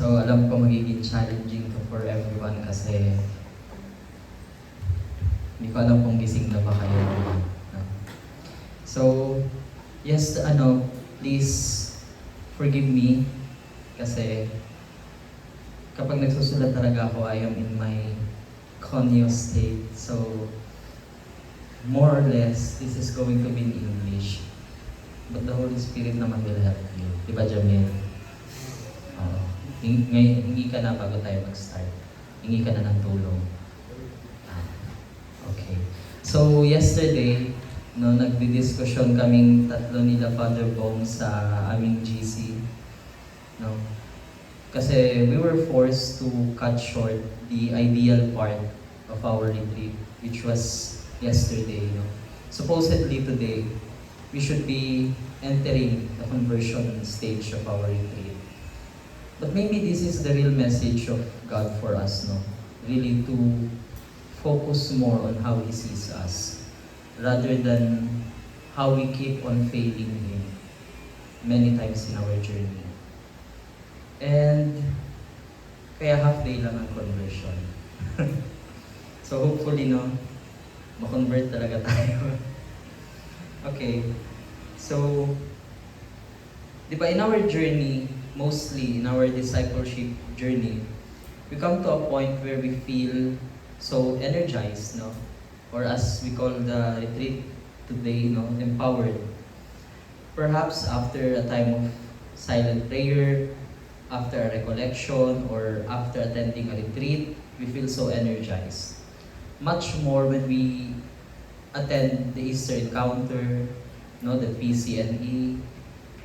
So alam ko magiging challenging to for everyone kasi hindi ko alam kung gising na ba kayo. No? So, yes, please forgive me kasi kapag nagsusulat talaga ako, I am in my conyo state. So, more or less, this is going to be in English. But the Holy Spirit naman will help you. Diba, Jamil? Ngayon, hingi ka na bago tayo mag-start. Hingi ka na ng tulong. Okay. So, yesterday, nagdi-discussion kaming tatlo nila Father Bong sa aming GC. No? Kasi we were forced to cut short the ideal part of our retreat, which was yesterday. Supposedly today, we should be entering the conversion stage of our retreat. But maybe this is the real message of God for us, no? Really to focus more on how He sees us, rather than how we keep on failing Him many times in our journey. And kaya half day lang ang conversion. So hopefully, ma-convert talaga tayo. Okay. So, di ba in our journey, mostly in our discipleship journey, we come to a point where we feel so energized, or as we call the retreat today, empowered. Perhaps after a time of silent prayer, after a recollection, or after attending a retreat, we feel so energized. Much more when we attend the Easter encounter, the PCNE,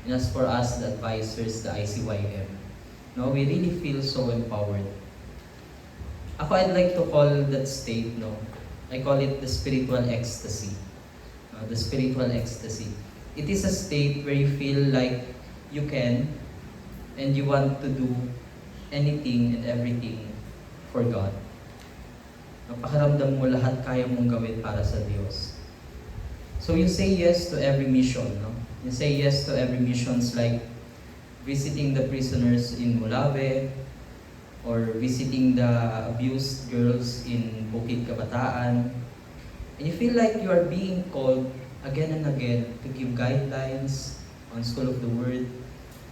and as for us, the advisors, the ICYM. We really feel so empowered. Ako, I'd like to call that state, I call it the spiritual ecstasy. The spiritual ecstasy. It is a state where you feel like you can and you want to do anything and everything for God. Pakiramdam mo lahat kaya mong gawin para sa Diyos. So you say yes to every mission, You say yes to every missions like visiting the prisoners in Mulabe, or visiting the abused girls in Bukid Kabataan. And you feel like you are being called again and again to give guidelines on School of the Word.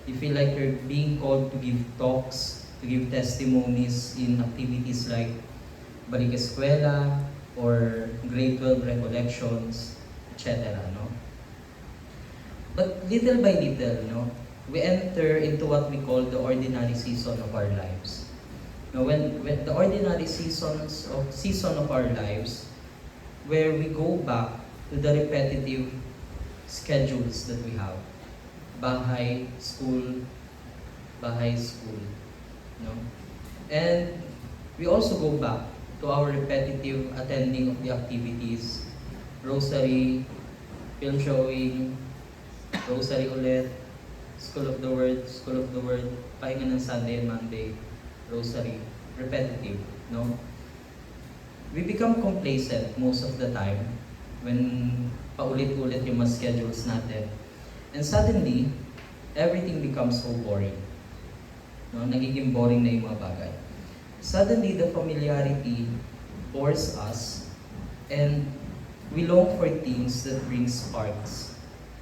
You feel like you're being called to give talks, to give testimonies in activities like Balik Eskwela or Grade 12 Recollections, etc. But little by little, we enter into what we call the ordinary season of our lives. When the ordinary season of our lives, where we go back to the repetitive schedules that we have. Bahay, school, And we also go back to our repetitive attending of the activities, rosary, film showing, rosary ulit, School of the Word, pahinga ng Sunday and Monday, rosary, repetitive, We become complacent most of the time when paulit-ulit yung mga schedules natin. And suddenly, everything becomes so boring. Nagiging boring na yung mga bagay. Suddenly, the familiarity bores us and we long for things that bring sparks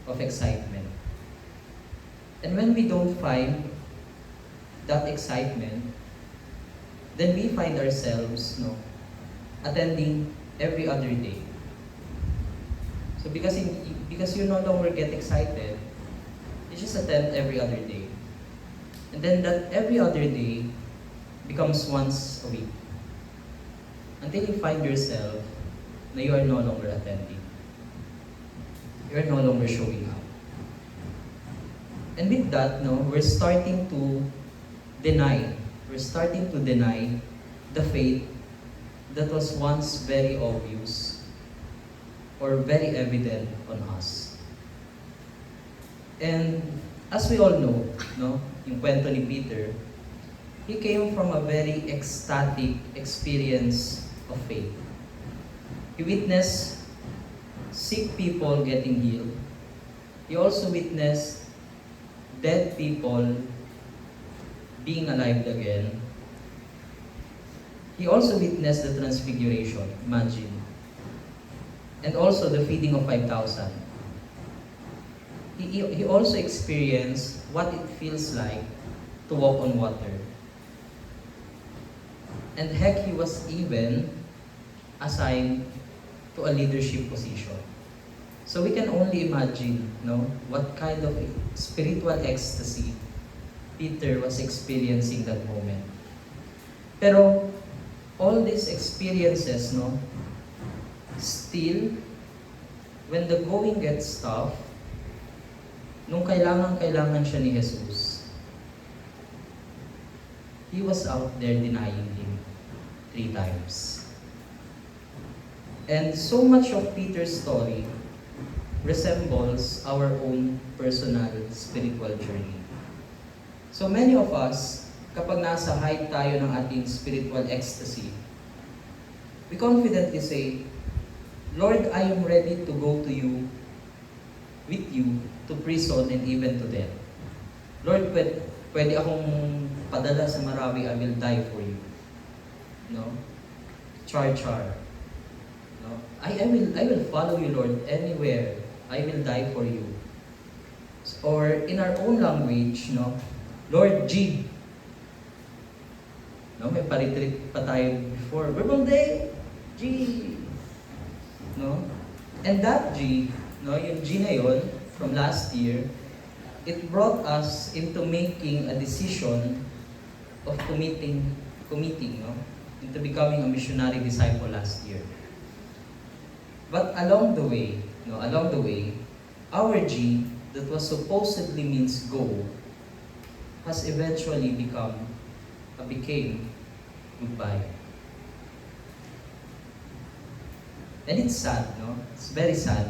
of excitement. And when we don't find that excitement, then we find ourselves, attending every other day. So because you no longer get excited, you just attend every other day. And then that every other day becomes once a week. Until you find yourself na you are no longer attending. You are no longer showing up. And with that, we're starting to deny the faith that was once very obvious or very evident on us. And as we all know, yung kwento ni Peter, he came from a very ecstatic experience of faith. He witnessed sick people getting healed. He also witnessed dead people being alive again, he also witnessed the transfiguration, imagine. And also the feeding of 5,000. He also experienced what it feels like to walk on water. And heck, he was even assigned to a leadership position. So we can only imagine, what kind of spiritual ecstasy Peter was experiencing that moment. Pero all these experiences, still, when the going gets tough, nung kailangan siya ni Jesus, he was out there denying him 3 times. And so much of Peter's story resembles our own personal spiritual journey. So many of us, kapag nasa height tayo ng ating spiritual ecstasy, we confidently say, Lord, I am ready to go to you, with you, to prison and even to death. Lord, pwede akong padala sa Marawi, I will die for you. Char. I will follow you, Lord, anywhere. I will die for you. Or in our own language, Lord G. May paritrik pa tayo before. Verbal day, G. And that G, yung G na yun, from last year, it brought us into making a decision of committing, into becoming a missionary disciple last year. But along the way, our G, that was supposedly means go, has eventually became goodbye. And it's sad, It's very sad.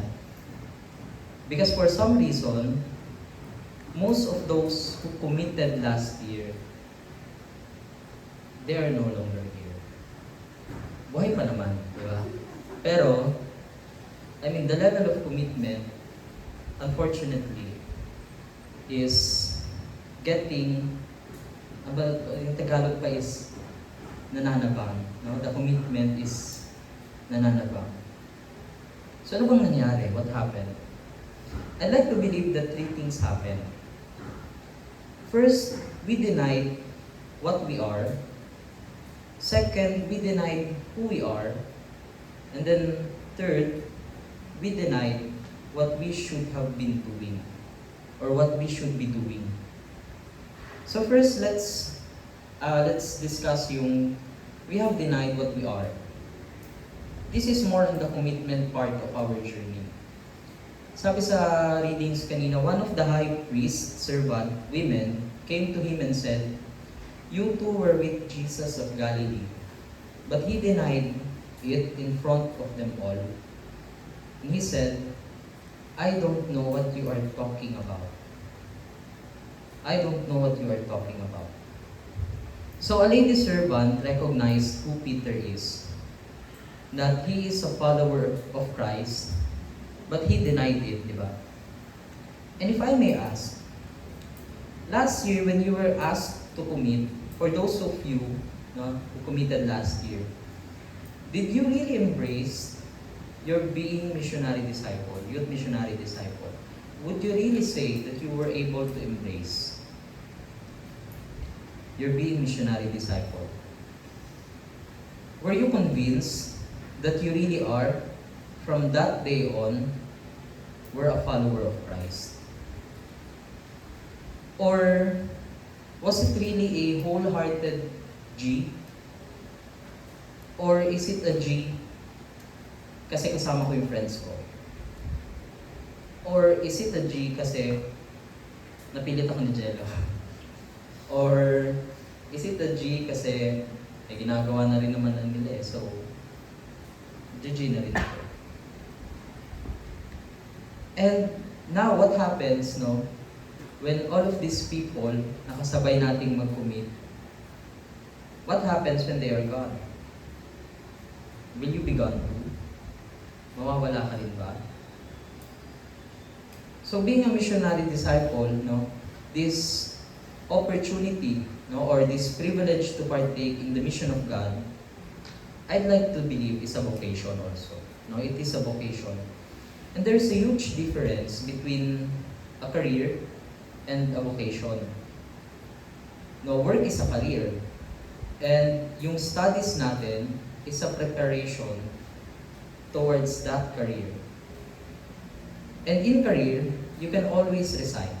Because for some reason, most of those who committed last year, they are no longer here. Buhay pa naman, di ba? Pero, the level of commitment, unfortunately, is getting, yung Tagalog pa is nananabang. The commitment is nananabang. So ano bang nangyari? What happened? I'd like to believe that 3 things happened. First, we denied what we are. Second, we denied who we are. And then third, we denied what we should have been doing or what we should be doing. So first, let's discuss we have denied what we are. This is more on the commitment part of our journey. Sabi sa readings kanina, one of the high priest's servant, women, came to him and said, "You two were with Jesus of Galilee." But he denied it in front of them all. And he said, "I don't know what you are talking about. I don't know what you are talking about." So a lady servant recognized who Peter is, that he is a follower of Christ, but he denied it, di ba? And if I may ask, last year when you were asked to commit, for those of you who committed last year, did you really embrace your being missionary disciple, youth missionary disciple? Would you really say that you were able to embrace your being missionary disciple? Were you convinced that you really are, from that day on, were a follower of Christ? Or was it really a wholehearted G? Or is it a G kasi kasama ko yung friends ko? Or is it a G kasi napilit ako ni Jello? Or is it a G kasi ginagawa na rin naman nila so GG na rin ako? And now, what happens, when all of these people nakasabay nating mag-commit, what happens when they are gone? Will you be gone too? Mawawala ka rin ba? So being a missionary disciple, this opportunity, no, or this privilege to partake in the mission of God, I'd like to believe is a vocation also. No, it is a vocation. And there's a huge difference between a career and a vocation. No, work is a career. And yung studies natin is a preparation towards that career. And in career, you can always resign.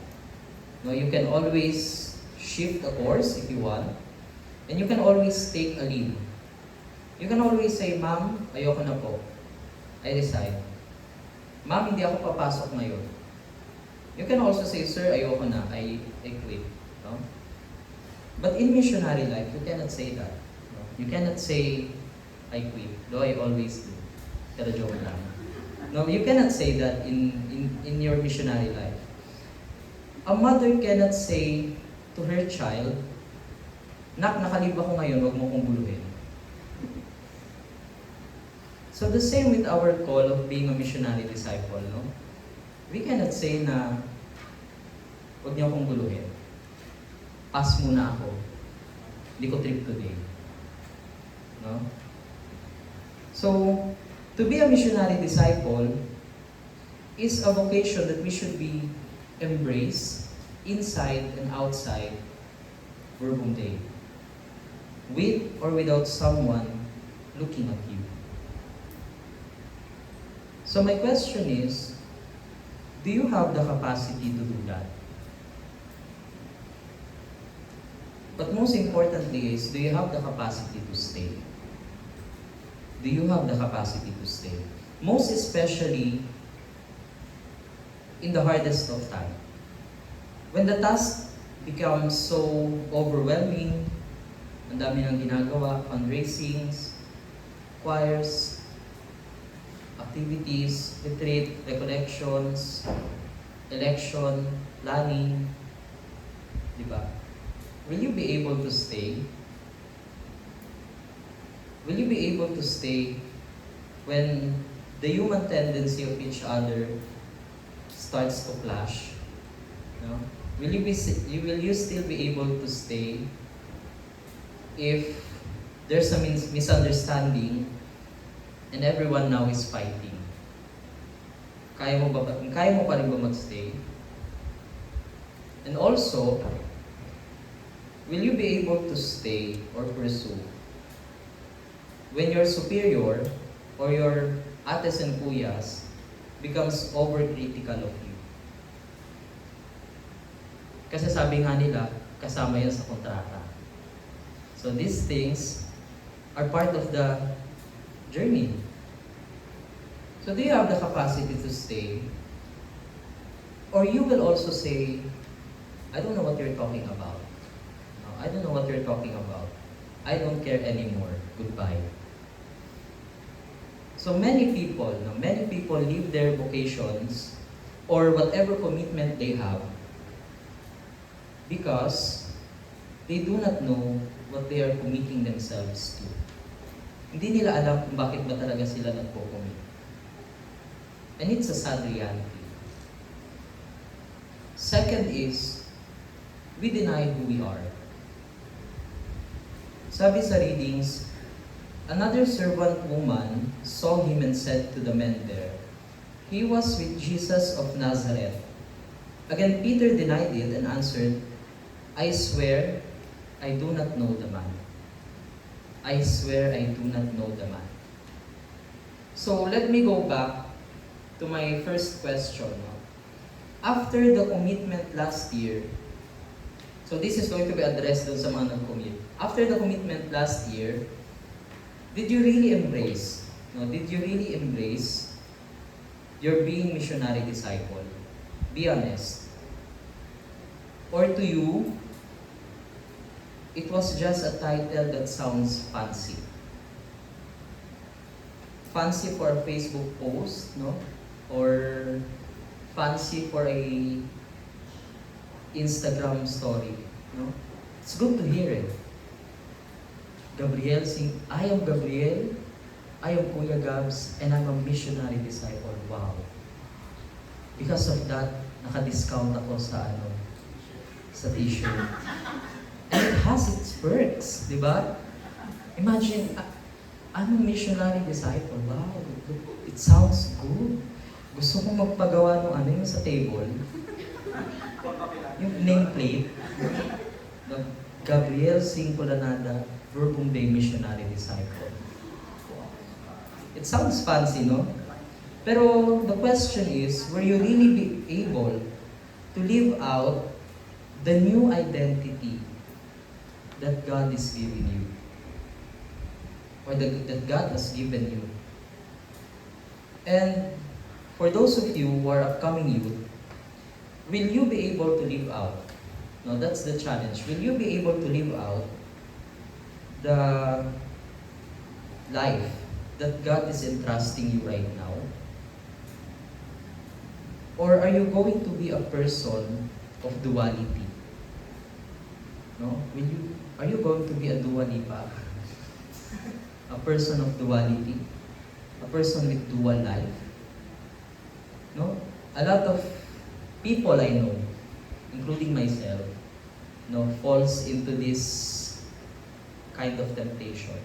No, you can always shift a course if you want. And you can always take a leave. You can always say, Ma'am, ayoko na po. I resign. Ma'am, hindi ako papasok ngayon. You can also say, Sir, ayoko na. I quit. No? But in missionary life, you cannot say that. No? You cannot say, I quit. Though I always do. Pero joke lang. No, you cannot say that in your missionary life. A mother cannot say to her child, Nak, nakalib ako ngayon, huwag mo kong buluhin. So the same with our call of being a missionary disciple, no? We cannot say na, huwag niyo akong buluhin. Pass muna ako. Hindi ko trip today. No? So, to be a missionary disciple is a vocation that we should be embraced inside and outside Verbum Dei, with or without someone looking at you. So my question is, do you have the capacity to do that? But most importantly is, do you have the capacity to stay? Do you have the capacity to stay? Most especially in the hardest of time. When the task becomes so overwhelming, ang dami nang ginagawa, fundraisings, choirs, activities, retreat, recollections, election, planning, di ba? Will you be able to stay? Will you be able to stay when the human tendency of each other starts to clash? No? Will you still be able to stay if there's a misunderstanding and everyone now is fighting? Kaya mo pa rin ba magstay? And also, will you be able to stay or pursue when your superior or your ates and kuyas becomes overcritical of you? Kasi sabi nga nila, kasama yan sa kontrata. So these things are part of the journey. So do you have the capacity to stay? Or you will also say, I don't know what you're talking about. No, I don't know what you're talking about. I don't care anymore. Goodbye. So many people leave their vocations or whatever commitment they have because they do not know what they are committing themselves to. Hindi nila alam kung bakit ba talaga sila nagpo-commit. And it's a sad reality. Second is, we deny who we are. Sabi sa readings, another servant woman saw him and said to the men there, He was with Jesus of Nazareth. Again, Peter denied it and answered, I swear, I do not know the man. I swear I do not know the man. So let me go back to my first question. After the commitment last year, so this is going to be addressed dun sa mga nag-commit. After the commitment last year, did you really embrace? No, did you really embrace your being missionary disciple? Be honest. Or to you, it was just a title that sounds fancy. Fancy for a Facebook post, no? Or fancy for a Instagram story, no? It's good to hear it. Gabriel sing, I am Gabriel, I am Kuya Gabs, and I'm a missionary disciple. Wow. Because of that, naka-discount ako sa tissue. And it has its perks, di ba? Imagine, I'm a missionary disciple. Wow, it sounds good. Gusto kong magpagawa ng ano yung sa table. Yung nameplate. Gabriel Singpolanada, Verbum Dei Missionary Disciple. It sounds fancy, no? Pero the question is, will you really be able to live out the new identity that God is giving you? Or that God has given you? And for those of you who are upcoming youth, will you be able to live out? No, that's the challenge. Will you be able to live out the life that God is entrusting you right now? Or are you going to be a person of duality? No? Are you going to be a Dua Lipa? A person of duality? A person with dual life? No? A lot of people I know, including myself, no, falls into this kind of temptation.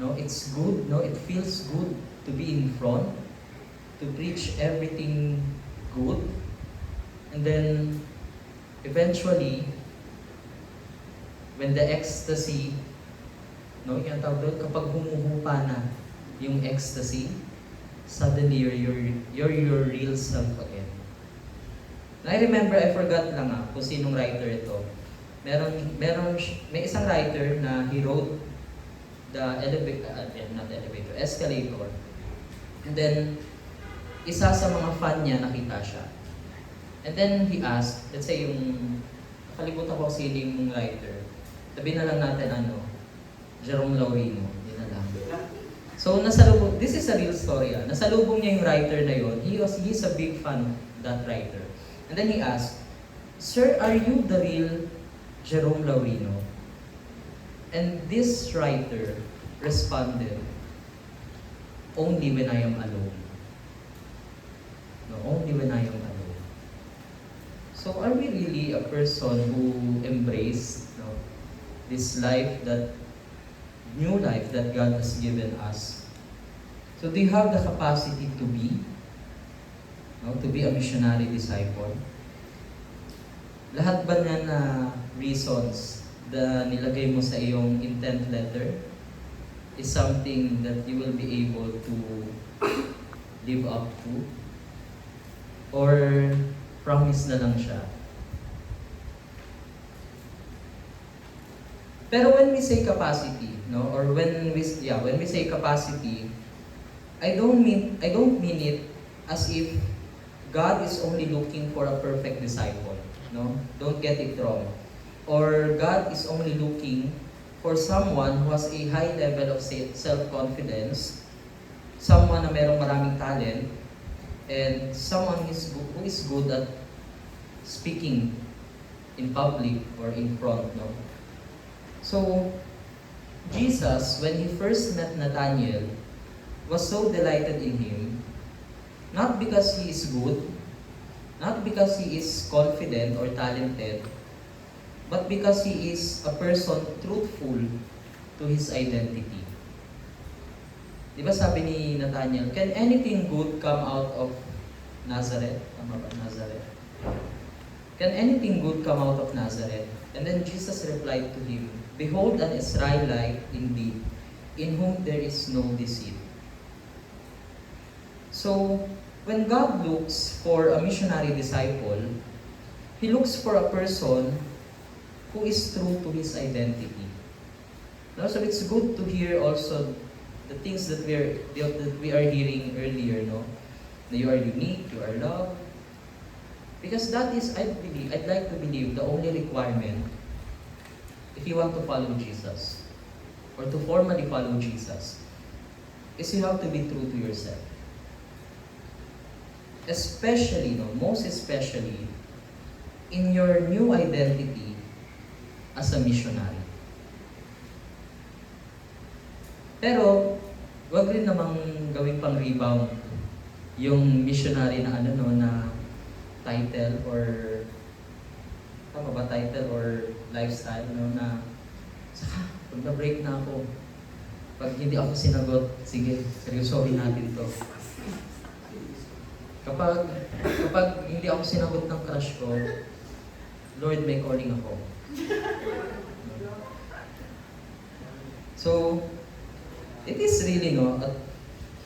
No, it's good, no, it feels good to be in front, to preach everything good, and then eventually, when the ecstasy, no, yung tawag doon, kapag humuhupa na yung ecstasy, suddenly you're your real self again. I remember, I forgot lang kung sinong writer ito. May isang writer na he wrote the escalator. And then, isa sa mga fan niya nakita siya. And then he asked, let's say nakalimutan ko sino yung writer. Tabi na lang natin Jerome Laurino. Yun na lang. So, this is a real story. Nasalubong niya yung writer na yun. He's a big fan of that writer. And then he asked, "Sir, are you the real Jerome Laurino?" And this writer responded, "Only when I am alone." No, only when I am alone. So are we really a person who embraced this life, that new life that God has given us? So do you have the capacity to be a missionary disciple? Lahat ba niyan na reasons na nilagay mo sa iyong intent letter is something that you will be able to live up to? Or promise na lang siya? Pero when we say capacity, or when we say capacity, I don't mean it as if God is only looking for a perfect disciple. No? Don't get it wrong. Or God is only looking for someone who has a high level of self-confidence, someone na merong maraming talent, and someone who is good at speaking in public or in front. No? So, Jesus, when he first met Nathanael, was so delighted in him, not because he is good, not because he is confident or talented, but because he is a person truthful to his identity. Di ba sabi ni Nathanael, "Can anything good come out of Nazareth?" Tama ba? Nazareth. "Can anything good come out of Nazareth?" And then Jesus replied to him, "Behold an Israelite indeed, in whom there is no deceit." So, when God looks for a missionary disciple, He looks for a person who is true to his identity. No? So it's good to hear also the things that we are hearing earlier, no? That you are unique, you are loved. Because that is, I'd like to believe, the only requirement if you want to follow Jesus, or to formally follow Jesus, is you have to be true to yourself. Especially, most especially, in your new identity as a missionary. Pero, wag rin namang gawing pang rebound yung missionary na na title or tama ba title or lifestyle, no, na saka, pag na-break na ako, pag hindi ako sinagot, sige, seryosohin natin to. Kapag hindi ako sinagot ng crush ko, Lord, may calling ako. So, it is really, no,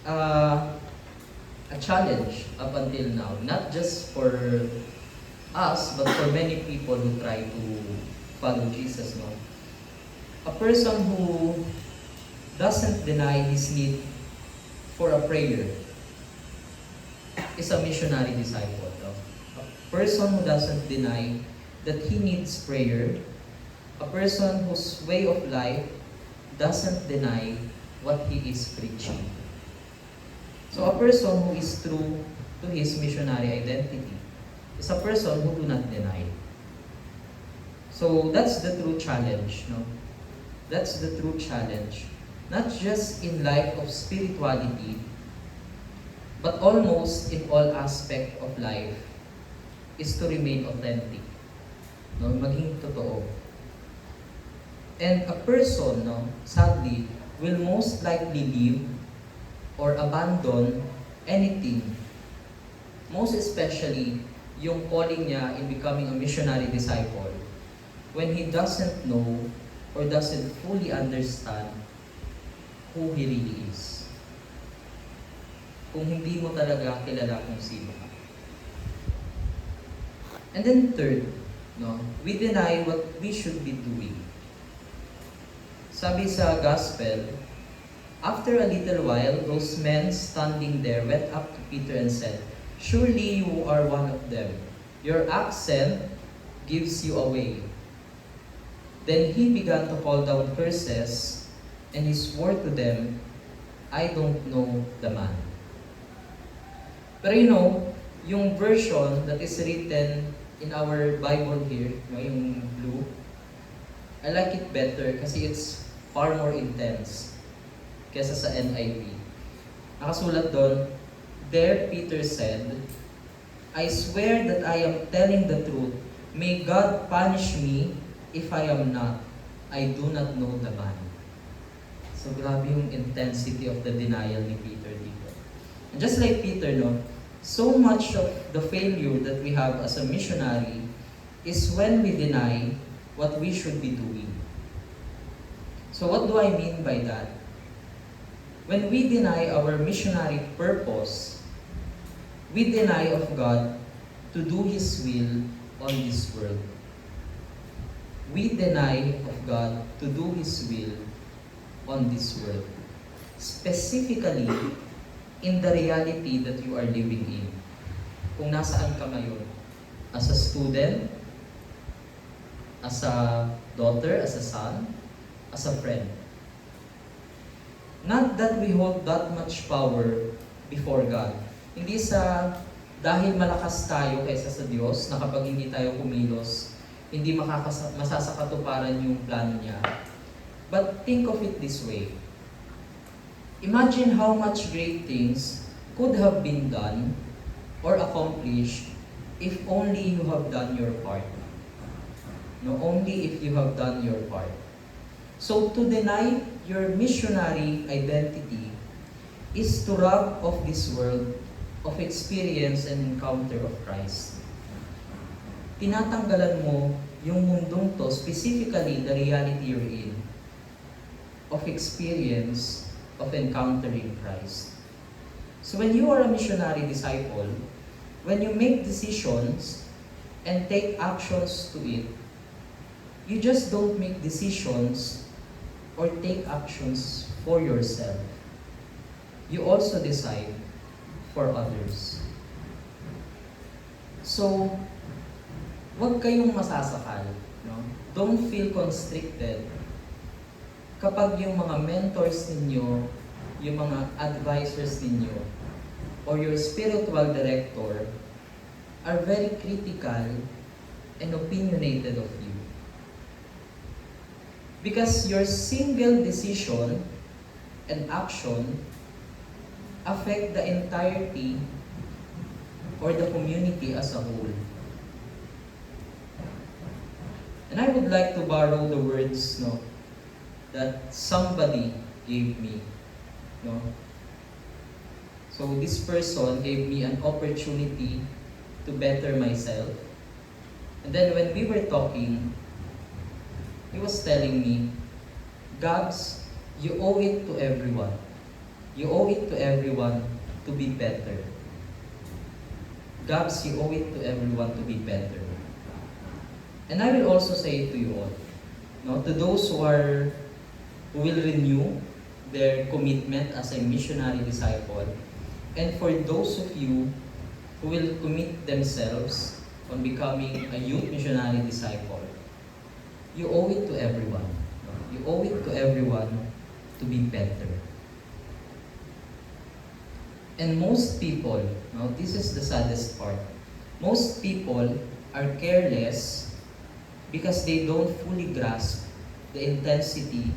a challenge up until now, not just for us, but for many people who try to follow Jesus, no. A person who doesn't deny his need for a prayer is a missionary disciple, no. A person who doesn't deny that he needs prayer, a person whose way of life doesn't deny what he is preaching. So a person who is true to his missionary identity is a person who do not deny. So that's the true challenge, no? That's the true challenge. Not just in life of spirituality, but almost in all aspect of life, is to remain authentic. No? Maging totoo. And a person, no, sadly, will most likely leave or abandon anything, most especially yung calling niya in becoming a missionary disciple, when he doesn't know or doesn't fully understand who he really is. Kung hindi mo talaga kilala kung sino ka. And then third, no, we deny what we should be doing. Sabi sa gospel, after a little while, those men standing there went up to Peter and said, "Surely you are one of them. Your accent gives you away." Then he began to call down curses, and he swore to them, "I don't know the man." Pero you know, yung version that is written in our Bible here, yung blue, I like it better kasi it's far more intense kesa sa NIV. Nakasulat doon, there Peter said, "I swear that I am telling the truth. May God punish me if I am not. I do not know the man." So grabe yung intensity of the denial ni Peter dito. And just like Peter, no, so much of the failure that we have as a missionary is when we deny what we should be doing. So what do I mean by that? When we deny our missionary purpose, we deny of God to do His will on this world. We deny of God to do His will on this world. Specifically, in the reality that you are living in. Kung nasaan ka ngayon, as a student, as a daughter, as a son, as a friend. Not that we hold that much power before God. Hindi sa dahil malakas tayo kaysa sa Diyos na kapag hindi tayo kumilos, hindi masasakatuparan yung plano niya. But think of it this way. Imagine how much great things could have been done or accomplished if only you have done your part. No, only if you have done your part. So to deny your missionary identity is to rob of this world of experience and encounter of Christ. Tinatanggalan mo yung mundong to, specifically the reality you're in, of experience of encountering Christ. So when you are a missionary disciple, when you make decisions and take actions to it, you just don't make decisions or take actions for yourself. You also decide for others. So, huwag kayong masasakal. No? Don't feel constricted kapag yung mga mentors ninyo, yung mga advisors ninyo, or your spiritual director are very critical and opinionated of you. Because your single decision and action affect the entirety or the community as a whole. And I would like to borrow the words, no, that somebody gave me, no. So this person gave me an opportunity to better myself. And then when we were talking, he was telling me, Gabs, you owe it to everyone. You owe it to everyone to be better. Gabs, you owe it to everyone to be better. And I will also say it to you all, no, to those who will renew their commitment as a missionary disciple, and for those of you who will commit themselves on becoming a youth missionary disciple, you owe it to everyone. No? You owe it to everyone to be better. And most people, no, this is the saddest part, most people are careless because they don't fully grasp the intensity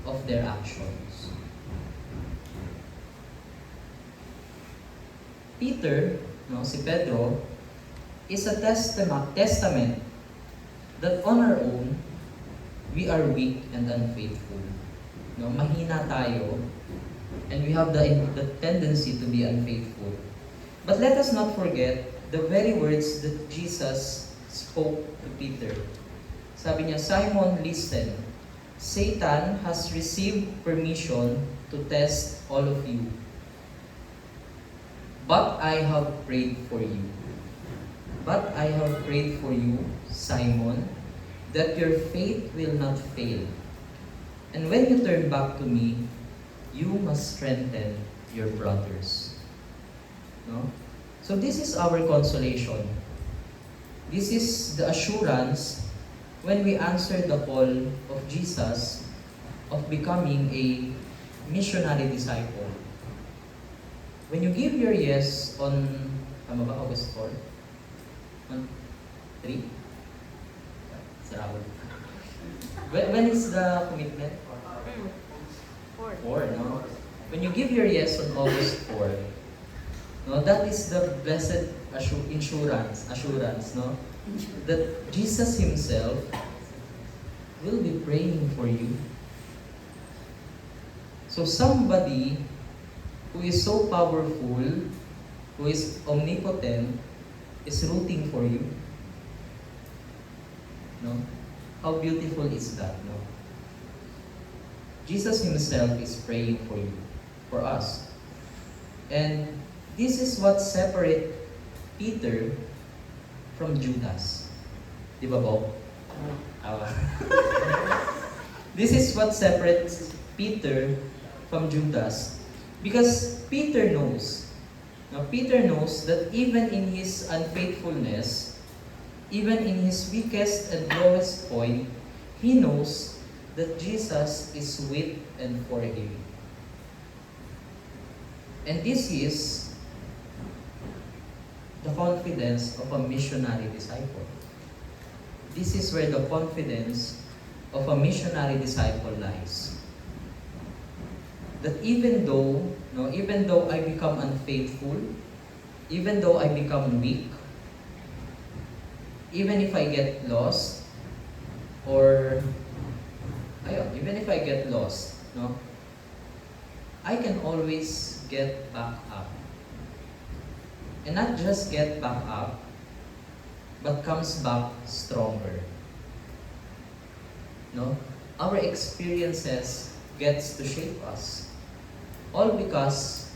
of their actions. Peter, no, si Pedro, is a testament that on our own, we are weak and unfaithful. No, mahina tayo, and we have the tendency to be unfaithful. But let us not forget the very words that Jesus spoke to Peter. Sabi niya, Simon, listen. Satan has received permission to test all of you. But I have prayed for you. But I have prayed for you, Simon, that your faith will not fail. And when you turn back to me, you must strengthen your brothers. No? So this is our consolation. This is the assurance when we answer the call of Jesus of becoming a missionary disciple. When you give your yes on, tama ba, August 4? On 3? Sarap. When is the commitment? 4, no? When you give your yes on August 4, no, that is the blessed assurance, no? That Jesus Himself will be praying for you. So somebody who is so powerful, who is omnipotent, is rooting for you. No? How beautiful is that, no? Jesus Himself is praying for you, for us. And this is what separates Peter from Judas. Di ba, Bob? Awa. This is what separates Peter from Judas. Because Peter knows. Now, Peter knows that even in his unfaithfulness, even in his weakest and lowest point, he knows that Jesus is with and for him. And this is the confidence of a missionary disciple. This is where the confidence of a missionary disciple lies. That even though I become unfaithful, even though I become weak, even if I get lost, even if I get lost, no, I can always get back up. And not just get back up, but comes back stronger. No? Our experiences gets to shape us. All because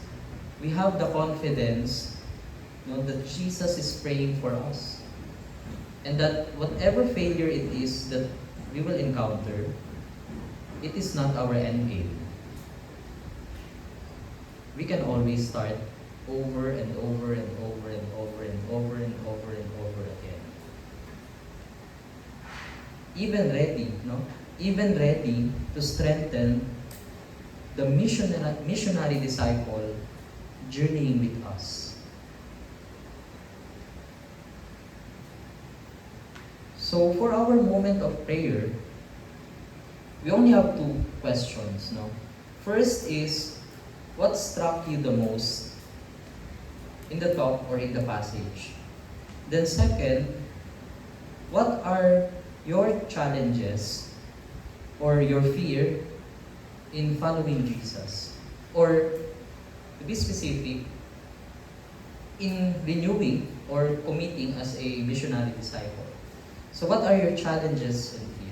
we have the confidence, no, that Jesus is praying for us. And that whatever failure it is that we will encounter, it is not our end game. We can always start over and over and over and over and over and over and over again. Even ready to strengthen the missionary disciple journeying with us. So for our moment of prayer, we only have 2 questions. No? First is, what struck you the most in the talk or in the passage? Then second, what are your challenges or your fear in following Jesus? Or to be specific, in renewing or committing as a missionary disciple. So what are your challenges and fears?